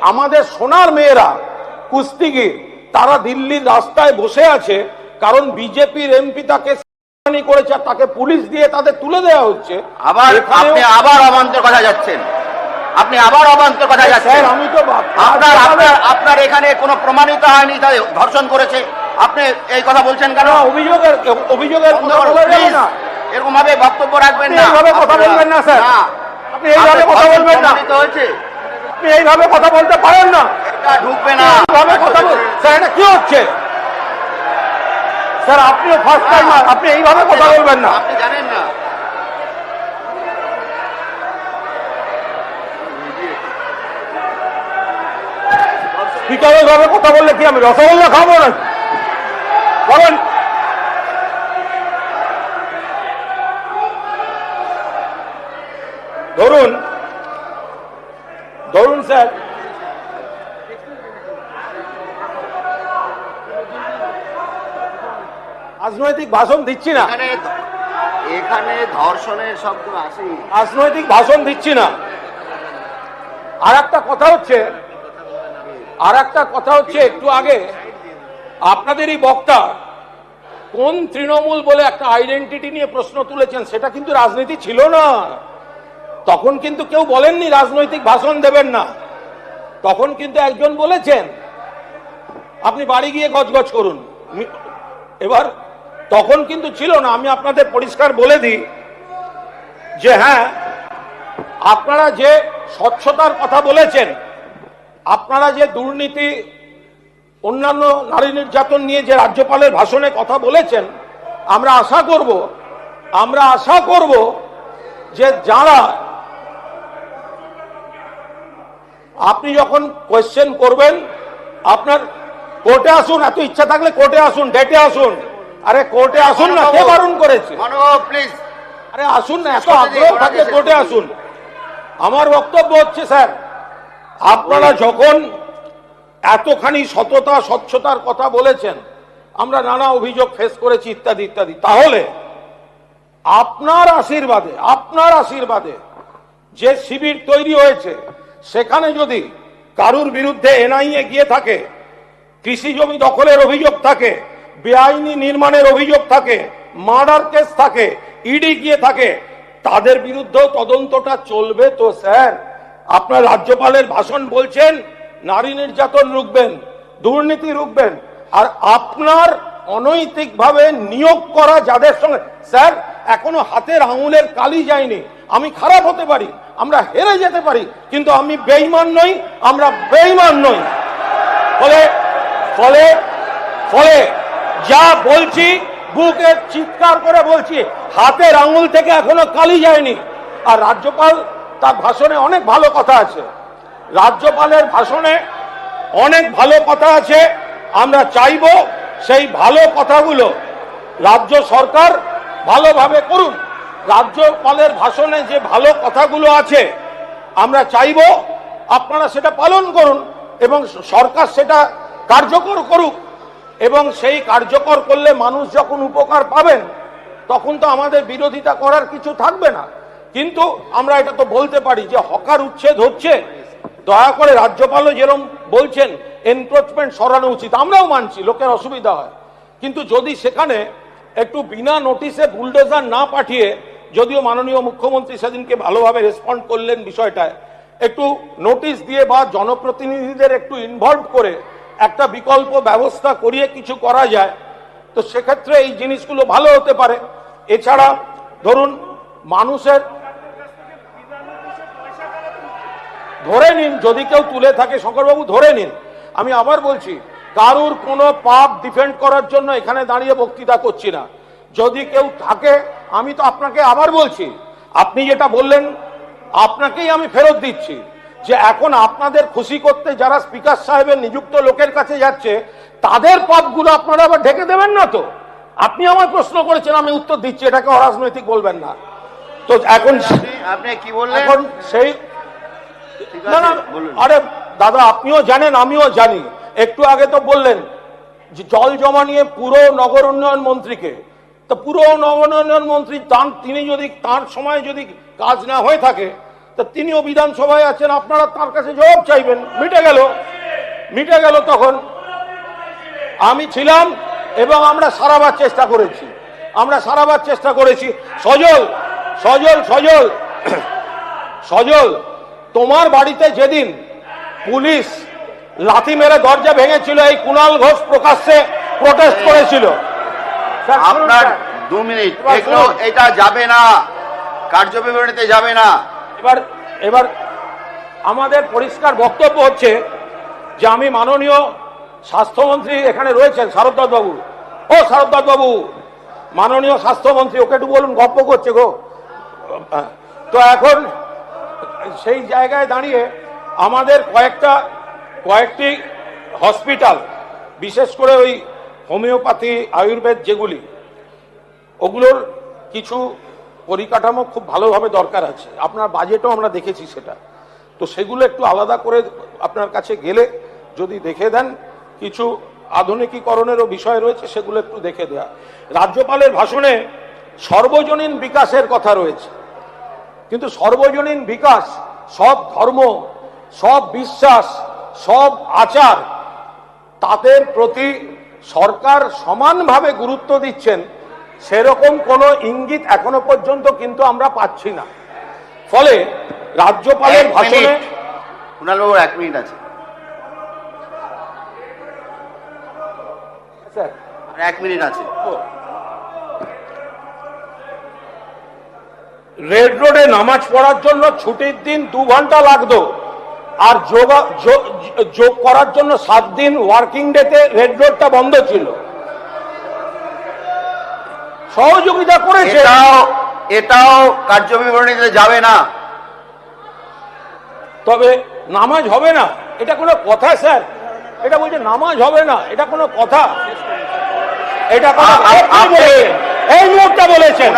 আমাদের সোনার মেয়েরা কুস্তিগির তারা দিল্লির রাস্তায় বসে আছে, কারণ বিজেপির এমপি তাকে করেছে, তাকে পুলিশ দিয়ে তাদের তুলে দেওয়া হচ্ছে। আবার আপনি আবার অবান্তর কথা যাচ্ছেন, আপনি আবার অবান্তর কথা যাচ্ছেন। আমি তো আপনার এখানে কোনো প্রমাণিত হয়নি তাই ধর্ষণ করেছে, আপনি এই কথা বলছেন কেন? অভিযোগের এরকম ভাবে বক্তব্য রাখবেন না, এইভাবে কথা বলবেন না স্যার, আপনি এইভাবে কথা বলবেন না, আপনি এইভাবে কথা বলতে পারেন না, এটা ঢুকবে না এইভাবে কথা বল। স্যার এটা কি হচ্ছে স্যার? আপনিও ফার্স্ট টাইমার, আপনি এইভাবে কথা বলবেন না, আপনি জানেন না। স্পিকার এইভাবে কথা বললে কি আমি রসগোল্লা খাবো না? বলেন। ধরুন স্যার, রাজনৈতিক ভাষণ দিচ্ছি না, এখানে ধর্ষণের শব্দ আসে, রাজনৈতিক ভাষণ দিচ্ছি না। আর একটা কথা হচ্ছে একটু আগে আপনাদেরই বক্তা কোন তৃণমূল বলে একটা আইডেন্টিটি নিয়ে প্রশ্ন তুলেছেন, সেটা কিন্তু রাজনীতি ছিল না। তখন কিন্তু কেউ বলেননি রাজনৈতিক ভাষণ দেবেন না, তখন কিন্তু একজন বলেছেন আপনি বাড়ি গিয়ে গজগজ করুন। এবার তখন কিন্তু ছিল না। আমি আপনাদের পরিষ্কার বলে দিই যে হ্যাঁ, আপনারা যে স্বচ্ছতার কথা বলেছেন, আপনারা যে দুর্নীতি, অন্যান্য নারী নির্যাতন নিয়ে যে রাজ্যপালের ভাষণে কথা বলেছেন, আমরা আশা করব যে যারা আপনি যখন কোয়েশ্চেন করবেন, আপনার কোর্টে আসুন, এত ইচ্ছা থাকলে কোর্টে আসুন, ডেটে আসুন। আরে কোর্টে আসুন না, কে বারণ করেছে? প্লিজ আরে আসুন না, এত আগ্রহ থাকলে কোর্টে আসুন। আমার বক্তব্য হচ্ছে স্যার, আপনারা যখন এতখানি সততা স্বচ্ছতার কথা বলেছেন, আমরা নানা অভিযোগ ফেস করেছি ইত্যাদি ইত্যাদি, তাহলে আপনার আশীর্বাদে যে শিবির তৈরি হয়েছে, সেখানে যদি কারুর বিরুদ্ধে এনআইএ গিয়ে থাকে, কৃষি জমি দখলের অভিযোগ থাকে, বেআইনি নির্মাণের অভিযোগ থাকে, মার্ডার কেস থাকে, ইডি গিয়ে থাকে, তাদের বিরুদ্ধেও তদন্তটা চলবে তো স্যার? আপনার রাজ্যপালের ভাষণ বলছেন নারী নির্যাতন রুখবেন, দুর্নীতি রুখবেন, আর আপনার অনৈতিকভাবে নিয়োগ করা যাদের সঙ্গে, স্যার এখনো হাতের আঙুলের কালি যায়নি। আমি খারাপ হতে পারি, আমরা হেরে যেতে পারি, কিন্তু আমি বেঈমান নই, আমরা বেঈমান নই। ফলে যা বলছি বুকে চিৎকার করে বলছি, হাতের আঙুল থেকে এখনো কালি যায়নি। আর রাজ্যপাল তার ভাষণে অনেক ভালো কথা আছে, রাজ্যপালের ভাষণে অনেক ভালো কথা আছে। আমরা চাইব সেই ভালো কথাগুলো রাজ্য সরকার ভালোভাবে করুন। রাজ্যপালের ভাষণে যে ভালো কথাগুলো আছে আমরা চাইব আপনারা সেটা পালন করুন এবং সরকার সেটা কার্যকর করুক, এবং সেই কার্যকর করলে মানুষ যখন উপকার পাবেন তখন তো আমাদের বিরোধিতা করার কিছু থাকবে না। কিন্তু আমরা এটা তো বলতে পারি যে হকার উচ্ছেদ হচ্ছে, দয়া করে রাজ্যপালও যেরকম বলছেন এনক্রোচমেন্ট সরানো উচিত, আমরাও মানছি, লোকের অসুবিধা হয়, কিন্তু যদি সেখানে একটু বিনা নোটিশে বুলডোজার না পাঠিয়ে, যদিও মাননীয় মুখ্যমন্ত্রী সেদিনকে ভালোভাবে রেসপন্ড করলেন বিষয়টায়, একটু নোটিশ দিয়ে বা জনপ্রতিনিধিদের একটু ইনভলভ করে একটা বিকল্প ব্যবস্থা করিয়ে কিছু করা যায়, তো সেক্ষেত্রে এই জিনিসগুলো ভালো হতে পারে। এছাড়া ধরুন মানুষের ধরে নিন, যদি কেউ তুলে থাকে, শঙ্করবাবু ধরে নিন, আমি আবার বলছি কারুর কোনো পাপ ডিফেন্ড করার জন্য এখানে দাঁড়িয়ে বক্তৃতা করছি না। যদি কেউ থাকে, আমি তো আপনাকে আবার বলছি, আপনি যেটা বললেন আপনাকেই আমি ফেরত দিচ্ছি, যে এখন আপনাদের খুশি করতে যারা স্পিকার সাহেবের নিযুক্ত লোকের কাছে যাচ্ছে, তাদের পাপগুলো আপনারা আবার ঢেকে দেবেন না তো? আপনি আমায় প্রশ্ন করেছেন, আমি উত্তর দিচ্ছি, এটাকে অরাজনৈতিক বলবেন না তো। এখন আপনি কি বললেন? এখন সেই না, আরে দাদা আপনিও জানেন আমিও জানি, একটু আগে তো বললেন যে জল জমা নিয়ে পুরো নগর উন্নয়ন মন্ত্রীকে, তো পুরো নগর উন্নয়ন মন্ত্রী তিনি যদি তার সময় যদি কাজ না হয়ে থাকে, তা তিনিও বিধানসভায় আছেন, আপনারা তার কাছে জবাব চাইবেন, মিটে গেল। তখন আমি ছিলাম এবং আমরা সারাবার চেষ্টা করেছি। সজল তোমার বাড়িতে যেদিন পুলিশ লাথি মেরে দরজা ভেঙেছিল, এই কুণাল ঘোষ প্রকাশ্যে প্রোটেস্ট করেছিল। আপনার 2 মিনিট, এগুলো এটা যাবে না, কার্যবিবরণীতে যাবে না। এবার আমাদের পরিষ্কার বক্তব্য হচ্ছে যে আমি মাননীয় স্বাস্থ্যমন্ত্রী এখানে রয়েছেন শারদদাস বাবু, মাননীয় স্বাস্থ্যমন্ত্রী, ওকে একটু বলুন, গপ্প করছে গো। তো এখন সেই জায়গায় দাঁড়িয়ে আমাদের কয়েকটি হসপিটাল, বিশেষ করে ওই হোমিওপ্যাথি আয়ুর্বেদ যেগুলি, ওগুলোর কিছু পরিকাঠামো খুব ভালোভাবে দরকার আছে। আপনার বাজেটও আমরা দেখেছি সেটা, তো সেগুলো একটু আলাদা করে আপনার কাছে গেলে যদি দেখে দেন, কিছু আধুনিকীকরণেরও বিষয় রয়েছে, সেগুলো একটু দেখে দেয়া। রাজ্যপালের ভাষণে সর্বজনীন বিকাশের কথা রয়েছে, কিন্তু সর্বজনীন বিকাশ, সব ধর্ম, সব বিশ্বাস, সব আচার, তাদের প্রতি সরকার সমানভাবে গুরুত্ব দিচ্ছেন, সেরকম কোনো ইঙ্গিত এখনো পর্যন্ত কিন্তু আমরা পাচ্ছি না। ফলে রাজ্যপালের ভাষণে, কুণালবাবু 1 মিনিট আছে, স্যার 1 মিনিট আছে। রেড রোডে নামাজ পড়ার জন্য ছুটির দিন 2 ঘন্টা লাগতো, আর যোগ করার জন্য 7 দিন ওয়ার্কিং ডেতে রেড রোডটা বন্ধ ছিল। সহযোগিতা করেছে, এটাও কার্যবিবরণীতে যাবে না। তবে নামাজ হবে না, এটা কোনো কথা স্যার? এটা বলছে নামাজ হবে না, এটা কোনো কথা? এটা এই মুহূর্তে বলেছেন,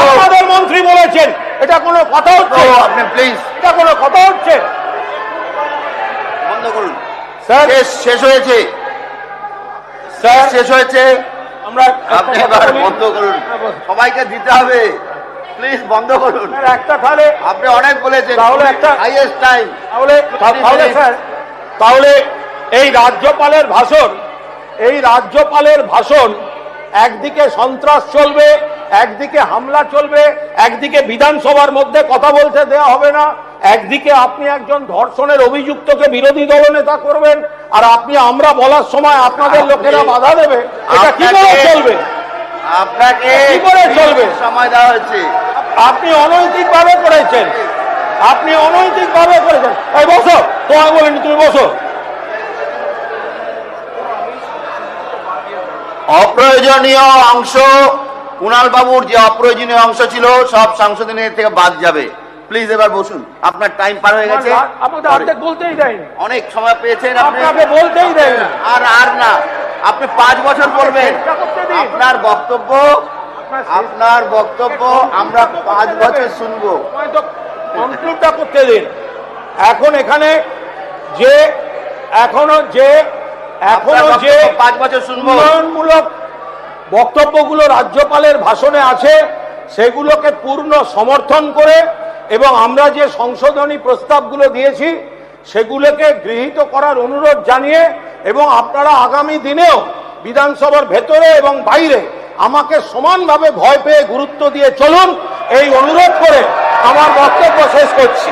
আমাদের মন্ত্রী বলেছেন, এটা কোনো কথা হচ্ছে? আপনি প্লিজ, এটা কোনো কথা হচ্ছে? বন্ধ করুন স্যার, শেষ হয়েছে, স্যার শেষ হয়েছে। আমরা আপনি এবার বন্ধ করুন, সবাইকে দিতে হবে, প্লিজ বন্ধ করুন। একটা তাহলে আপনি অনেক বলেছেন, তাহলে একটা হাইয়েস্ট টাইম। তাহলে এই রাজ্যপালের ভাষণ একদিকে সন্ত্রাস চলবে, একদিকে হামলা চলবে, একদিকে বিধানসভার মধ্যে কথা বলতে দেওয়া হবে না, একদিকে আপনি একজন ধর্ষণের অভিযুক্তকে বিরোধী দলনেতা করবেন, আর আমরা বলার সময় আপনাদের লোকেরা বাধা দেবে। এটা কি করে চলবে? আপনাকে কি করে চলবে? সময় দেওয়া হয়েছে, আপনি অনৈতিকভাবে করেছেন। এই বসো, তোমায় বলিনি, তুমি বসো। অপ্রয়োজনীয় অংশ, কুণাল বাবুর যে অপ্রয়োজনীয় অংশ ছিল, সব সাংসদের থেকে বাদ যাবে। প্লিজ এবার বসুন, আপনার টাইম পার হয়ে গেছে। আপনাদের অর্ধেক বলতেই দেয়নি, অনেক সময় পেয়েছেন, আপনাকে বলতেই দেয় না। আর না, আপনি 5 বছর বলবেন। আপনার বক্তব্য আমরা 5 বছর শুনবো। কনক্লুডটা করতে দিন। এখন এখানে যে এখনো যে 5 বছর শুনবো। উন্নয়নমূলক বক্তব্যগুলো রাজ্যপালের ভাষণে আছে, সেগুলোকে পূর্ণ সমর্থন করে এবং আমরা যে সংশোধনী প্রস্তাবগুলো দিয়েছি সেগুলোকে গৃহীত করার অনুরোধ জানিয়ে, এবং আপনারা আগামী দিনেও বিধানসভার ভেতরে এবং বাইরে আমাকে সমানভাবে ভয় পেয়ে গুরুত্ব দিয়ে চলুন, এই অনুরোধ করে আমার বক্তব্য শেষ করছি।